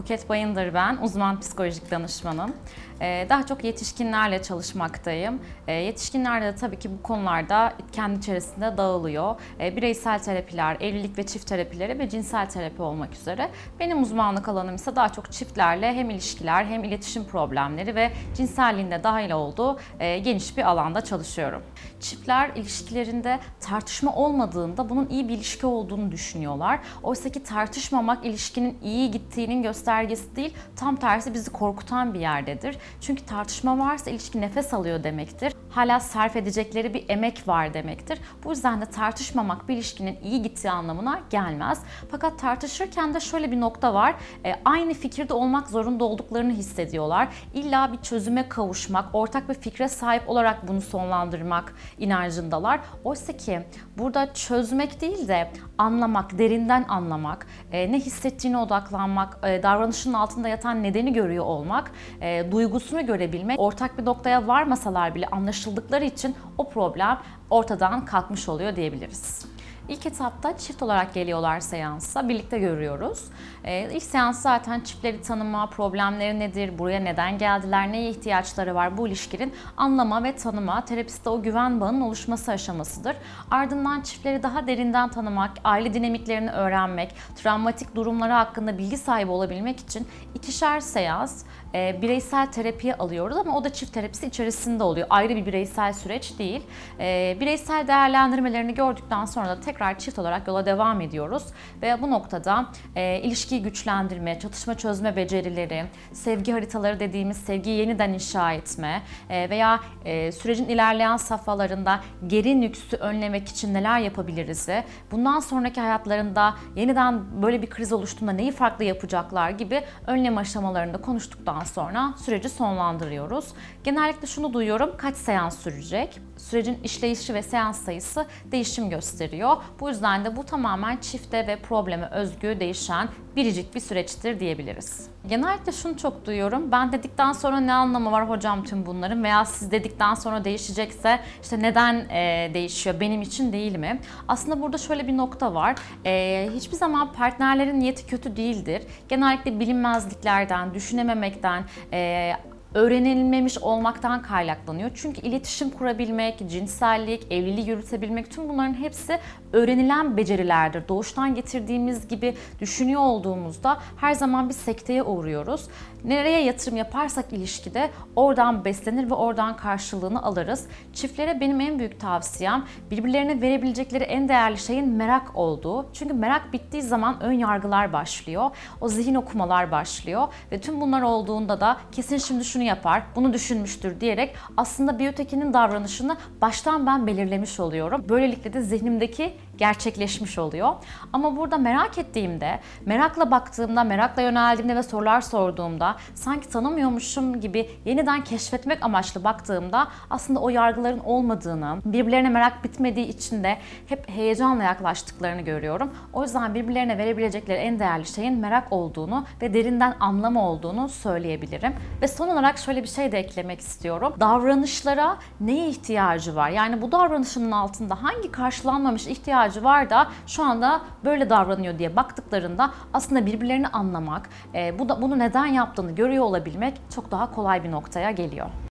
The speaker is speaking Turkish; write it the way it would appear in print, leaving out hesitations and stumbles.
Buket Bayındır ben, uzman psikolojik danışmanım. Daha çok yetişkinlerle çalışmaktayım. Yetişkinlerde de tabii ki bu konularda kendi içerisinde dağılıyor. Bireysel terapiler, evlilik ve çift terapileri ve cinsel terapi olmak üzere. Benim uzmanlık alanım ise daha çok çiftlerle hem ilişkiler hem iletişim problemleri ve cinselliğin de dahil olduğu geniş bir alanda çalışıyorum. Çiftler ilişkilerinde tartışma olmadığında bunun iyi bir ilişki olduğunu düşünüyorlar. Oysa ki tartışmamak ilişkinin iyi gittiğinin göstergesi değil, tam tersi bizi korkutan bir yerdedir. Çünkü tartışma varsa ilişki nefes alıyor demektir. Hala sarf edecekleri bir emek var demektir. Bu yüzden de tartışmamak bir ilişkinin iyi gittiği anlamına gelmez. Fakat tartışırken de şöyle bir nokta var. Aynı fikirde olmak zorunda olduklarını hissediyorlar. İlla bir çözüme kavuşmak, ortak bir fikre sahip olarak bunu sonlandırmak inancındalar. Oysa ki burada çözmek değil de anlamak, derinden anlamak, ne hissettiğine odaklanmak, davranışının altında yatan nedeni görüyor olmak, duygusunu görebilmek, ortak bir noktaya varmasalar bile anlaşıldıkları için o problem ortadan kalkmış oluyor diyebiliriz. İlk etapta çift olarak geliyorlar seansa, birlikte görüyoruz. İlk seans zaten çiftleri tanıma, problemleri nedir, buraya neden geldiler, neye ihtiyaçları var, bu ilişkinin anlama ve tanıma, terapiste o güven bağının oluşması aşamasıdır. Ardından çiftleri daha derinden tanımak, aile dinamiklerini öğrenmek, travmatik durumları hakkında bilgi sahibi olabilmek için ikişer seans bireysel terapiye alıyoruz ama o da çift terapisi içerisinde oluyor. Ayrı bir bireysel süreç değil. Bireysel değerlendirmelerini gördükten sonra da tekrar çift olarak yola devam ediyoruz ve bu noktada ilişkiyi güçlendirme, çatışma çözme becerileri, sevgi haritaları dediğimiz sevgiyi yeniden inşa etme veya sürecin ilerleyen safhalarında geri nüksü önlemek için neler yapabiliriz? Bundan sonraki hayatlarında yeniden böyle bir kriz oluştuğunda neyi farklı yapacaklar gibi önlem aşamalarında konuştuktan sonra süreci sonlandırıyoruz. Genellikle şunu duyuyorum, kaç seans sürecek? Sürecin işleyişi ve seans sayısı değişim gösteriyor. Bu yüzden de bu tamamen çifte ve probleme özgü değişen biricik bir süreçtir diyebiliriz. Genellikle şunu çok duyuyorum, ben dedikten sonra ne anlamı var hocam tüm bunların veya siz dedikten sonra değişecekse işte neden değişiyor, benim için değil mi? Aslında burada şöyle bir nokta var, hiçbir zaman partnerlerin niyeti kötü değildir. Genellikle bilinmezliklerden, düşünememekten, öğrenilmemiş olmaktan kaynaklanıyor. Çünkü iletişim kurabilmek, cinsellik, evliliği yürütebilmek tüm bunların hepsi öğrenilen becerilerdir. Doğuştan getirdiğimiz gibi düşünüyor olduğumuzda her zaman bir sekteye uğruyoruz. Nereye yatırım yaparsak ilişkide oradan beslenir ve oradan karşılığını alırız. Çiftlere benim en büyük tavsiyem birbirlerine verebilecekleri en değerli şeyin merak olduğu. Çünkü merak bittiği zaman ön yargılar başlıyor. O zihin okumalar başlıyor ve tüm bunlar olduğunda da kesin şimdi şunu yapar, bunu düşünmüştür diyerek aslında bir ötekinin davranışını baştan ben belirlemiş oluyorum. Böylelikle de zihnimdeki gerçekleşmiş oluyor. Ama burada merak ettiğimde, merakla baktığımda, merakla yöneldiğimde ve sorular sorduğumda sanki tanımıyormuşum gibi yeniden keşfetmek amaçlı baktığımda aslında o yargıların olmadığını, birbirlerine merak bitmediği için de hep heyecanla yaklaştıklarını görüyorum. O yüzden birbirlerine verebilecekleri en değerli şeyin merak olduğunu ve derinden anlama olduğunu söyleyebilirim. Ve son olarak şöyle bir şey de eklemek istiyorum. Davranışlara neye ihtiyacı var? Yani bu davranışının altında hangi karşılanmamış ihtiyacı var da şu anda böyle davranıyor diye baktıklarında aslında birbirlerini anlamak, bunu neden yaptığını görüyor olabilmek çok daha kolay bir noktaya geliyor.